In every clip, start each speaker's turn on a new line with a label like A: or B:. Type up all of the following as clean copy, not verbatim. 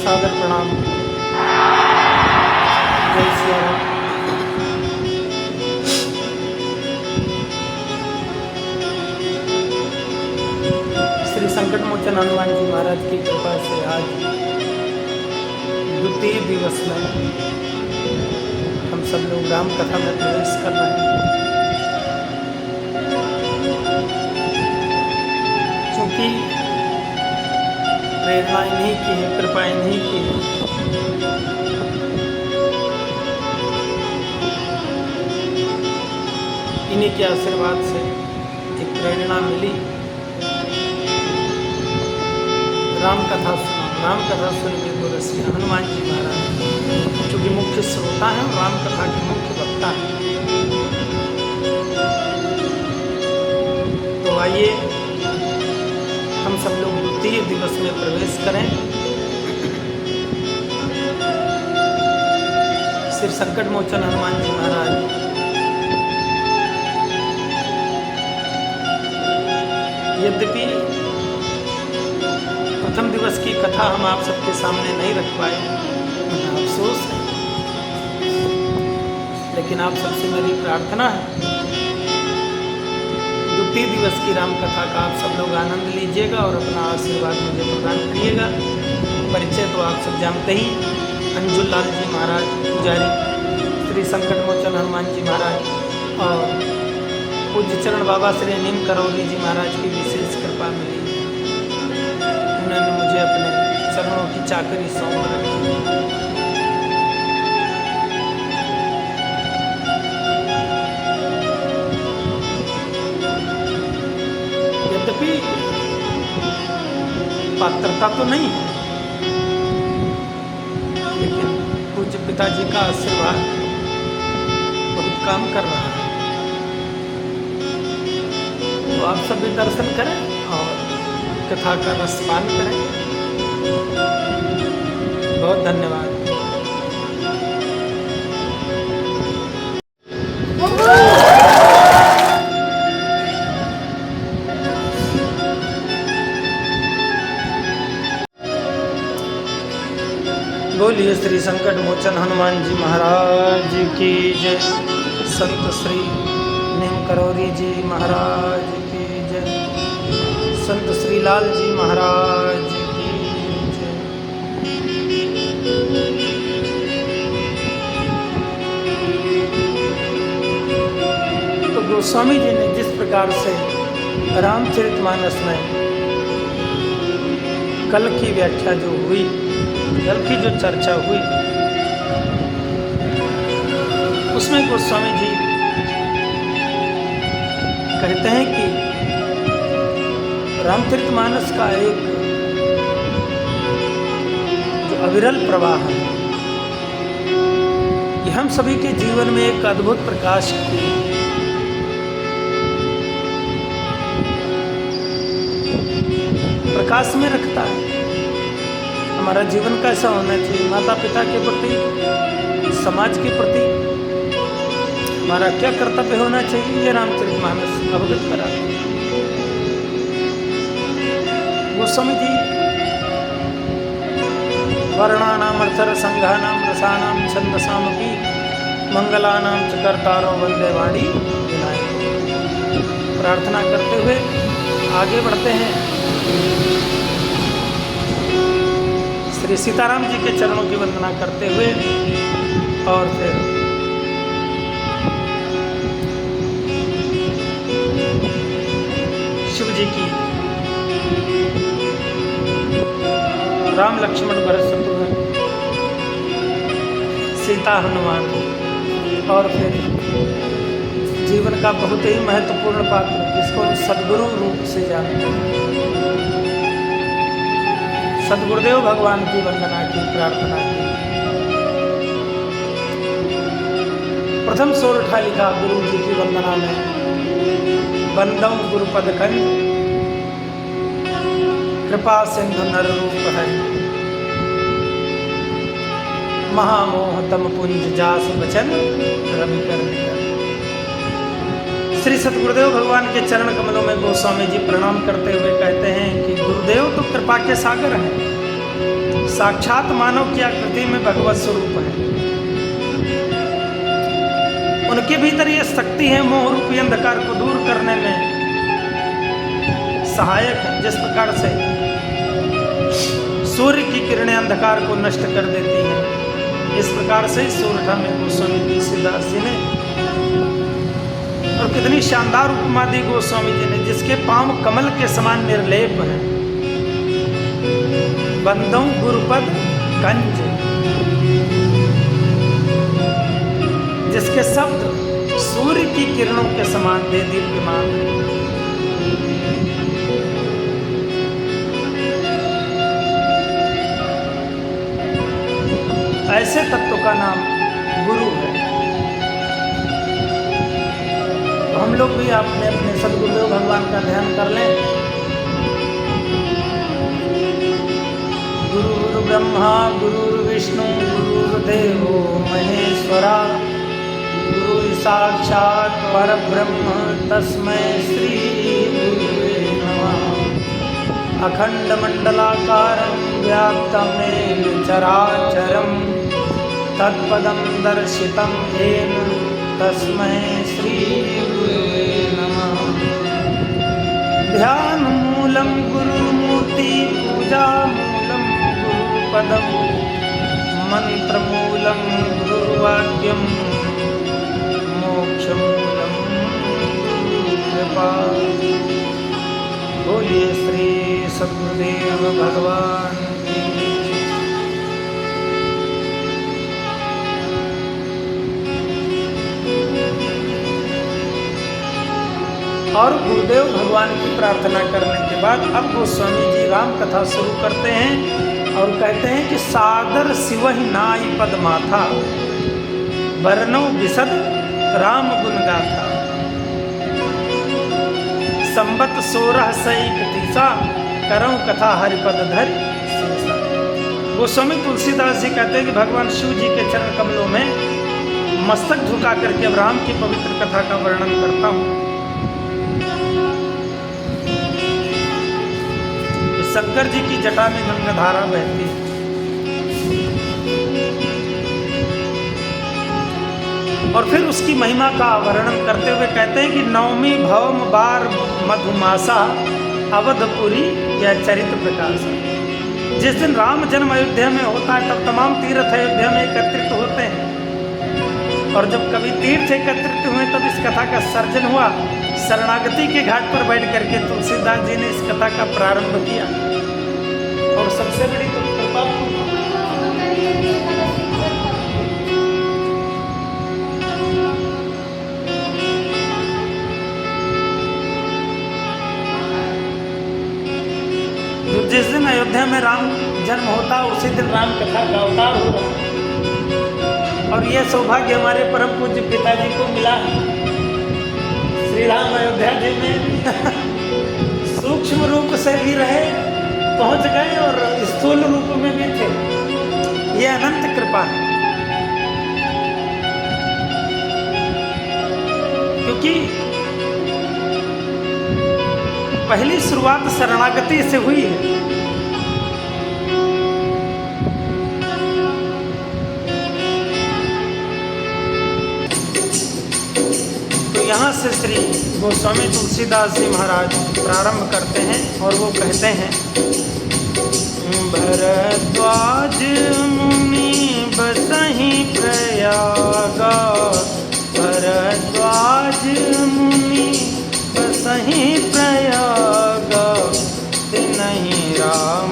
A: सादर प्रणाम। जय सिया राम। श्री संकट मोचन हनुमान जी महाराज की कृपा से आज द्वितीय दिवस में हम सब लोग राम कथा में प्रवेश कर रहे हैं। क्योंकि प्रेरणा इन्हीं की है, कृपा इन्हीं की है। इन्हीं के आशीर्वाद से एक प्रेरणा मिली। राम कथा सुना, राम कथा सुन के तो रसिया हनुमान जी महाराज चूँकि मुख्य श्रोता है और राम कथा के मुख्य वक्ता है। तो आइए हम सब लोग द्वितीय दिवस में प्रवेश करें। श्री संकट मोचन हनुमान जी महाराज यद्यपि प्रथम दिवस की कथा हम आप सबके सामने नहीं रख पाए, अफसोस है, लेकिन आप सबसे मेरी प्रार्थना है द्वितीय दिवस की राम कथा का आप सब लोग आनंद लीजिएगा और अपना आशीर्वाद मुझे प्रदान करिएगा। परिचय तो आप सब जानते ही, अंजुल लाल जी महाराज पुजारी, श्री संकट मोचन हनुमान जी महाराज और पूज्य चरण बाबा श्री नीम करौली जी महाराज की विशेष कृपा मिली। उन्होंने मुझे अपने चरणों की चाकरी सौंप रखी। यद्यपि पात्रता तो नहीं है, लेकिन पूज्य पिताजी का आशीर्वाद बहुत काम कर रहा है। तो आप सभी दर्शन करें और कथा का रसपान करें। बहुत धन्यवाद। बोलिए श्री संकट मोचन हनुमान जी महाराज की जय। संत श्री नीम करौरी जी महाराज की जय। संत श्री लाल जी महाराज की जय। तो गोस्वामी जी ने जिस प्रकार से रामचरितमानस में कल की व्याख्या जो हुई, कल की जो चर्चा हुई, उसमें गोस्वामी जी कहते हैं कि रामचरितमानस का एक जो अविरल प्रवाह है, ये हम सभी के जीवन में एक अद्भुत प्रकाश की प्रकाश में रखता है। हमारा जीवन कैसा होना चाहिए, माता पिता के प्रति, समाज के प्रति हमारा क्या कर्तव्य होना चाहिए, ये रामचरितमानस अवगत कराते हैं। गोस्वामी जी वर्णानाम अर्थर संघानाम रसानाम छंदसामपि मंगलानाम च कर्तारो वंदे वाणी विनायक। प्रार्थना करते हुए आगे बढ़ते हैं। श्री सीताराम जी के चरणों की वंदना करते हुए और फिर शिव जी की, राम लक्ष्मण भरत शत्रुघ्न, सीता हनुमान, और फिर जीवन का बहुत ही महत्वपूर्ण पात्र जिसको हम सद्गुरु रूप से जानते हैं, सद्गुरुदेव भगवान की वंदना की, प्रार्थना की। प्रथम सोरठा लिखा गुरु जी की वंदना में, बंदौ गुरुपद कंज कृपा सिंधु नर रूप है, महामोह तम पुंज जास बचन रवि कर निकर। श्री सतगुरुदेव भगवान के चरण कमलों में गोस्वामी जी प्रणाम करते हुए कहते हैं कि गुरुदेव तो कृपा के सागर हैं, साक्षात मानव की आकृति में भगवत स्वरूप है। उनके भीतर यह शक्ति है मोह रूपी अंधकार को दूर करने में सहायक है। जिस प्रकार से सूर्य की किरणें अंधकार को नष्ट कर देती हैं, इस प्रकार से सूर्यठा में गोस्वामी तुलसीदास जी ने, और कितनी शानदार उपमा दी गोस्वामी जी ने, जिसके पांव कमल के समान निर्लेप हैं। बंदों गुरुपद कंज, जिसके शब्द सूर्य की किरणों के समान दे दीप्यमान है। ऐसे तत्व का नाम गुरु है। तो हम लोग भी अपने अपने सदगुरुदेव भगवान का ध्यान कर लें। गुरु ब्रह्मा गुरु विष्णु गुरुदेवो महेश्वरा, गुरु साक्षात परब्रह्म तस्मै श्री गुरुवे नमः। अखंडमंडलाकारं व्याप्तं येन चराचरं, तत्पदं दर्शितं येन तस्मै श्री गुरुवे नमः। ध्यानमूलं गुरुमूर्ति, पूजामूलं गुरुपदं, मंत्रमूलं गुरुवाक्यं, मोक्षमूलं गुरुकृपा। बोलिए श्री सद्गुरुदेव भगवान की। और गुरुदेव भगवान की प्रार्थना करने के बाद अब गोस्वामी जी राम कथा शुरू करते हैं और कहते हैं कि सादर सिवहि नाई पद माथा, वर्णो विशद राम गुण गाथा। संबत 1631 करऊं कथा हरिपद धरि शेषा। गोस्वामी तुलसीदास जी कहते हैं कि भगवान शिव जी के चरण कमलों में मस्तक झुका करके अब राम की पवित्र कथा का वर्णन करता हूँ। शंकर जी की जटा में गंगाधारा बहती है। और फिर उसकी महिमा का वर्णन करते हुए कहते हैं कि नवमी भवम बार मधुमासा अवधपुरी या चरित्र प्रकाश। जिस दिन राम जन्म अयोध्या में होता है तब तमाम तीर्थ अयोध्या में एकत्रित होते हैं। और जब कभी तीर्थ एकत्रित हुए तब इस कथा का सर्जन हुआ। शरणागति के घाट पर बैठ करके तुलसीदास जी ने इस कथा का प्रारंभ किया। और सबसे बड़ी तो कृपा जिस दिन अयोध्या में राम जन्म होता उसी दिन राम कथा का अवतार होगा। और यह सौभाग्य हमारे परम पूज्य पिताजी को मिला। श्री राम अयोध्या जी में सूक्ष्म रूप से भी रहे, पहुंच गए और स्थूल रूप में भी थे। यह अनंत कृपा है। क्योंकि पहली शुरुआत शरणागति से हुई है। तो यहाँ से श्री गोस्वामी तुलसीदास जी महाराज प्रारंभ करते हैं और वो कहते हैं, भरद्वाज मुनि बसहि प्रयागा, भरद्वाज मुनि बसहि प्रयागा, तिनहि राम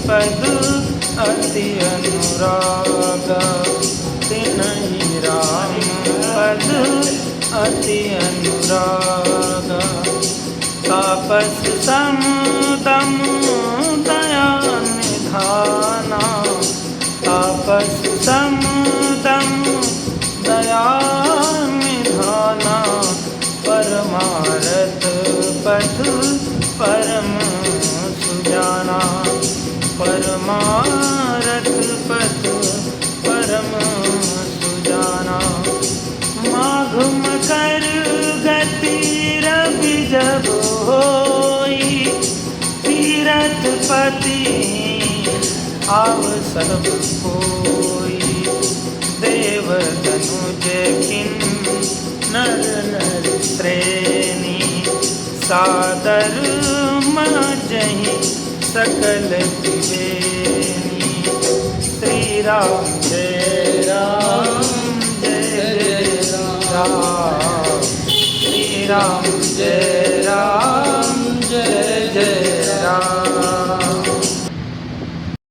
A: पद अति अनुरागा, तिनहि राम पद अति अनुरागा। तापस समदम दया निधाना, तापस समदम दया निधाना, परमारथ पथ परम सुजाना, परमारथ पथ परम सुजाना। माघ मकर गति रवि जब होई, तीरथ पति आव सब कोई, देव धनुज किन नर नर श्रेणी, सादर मजहि सकल त्रिवेणी। श्री राम जय राम जय जय राम, श्री राम जय राम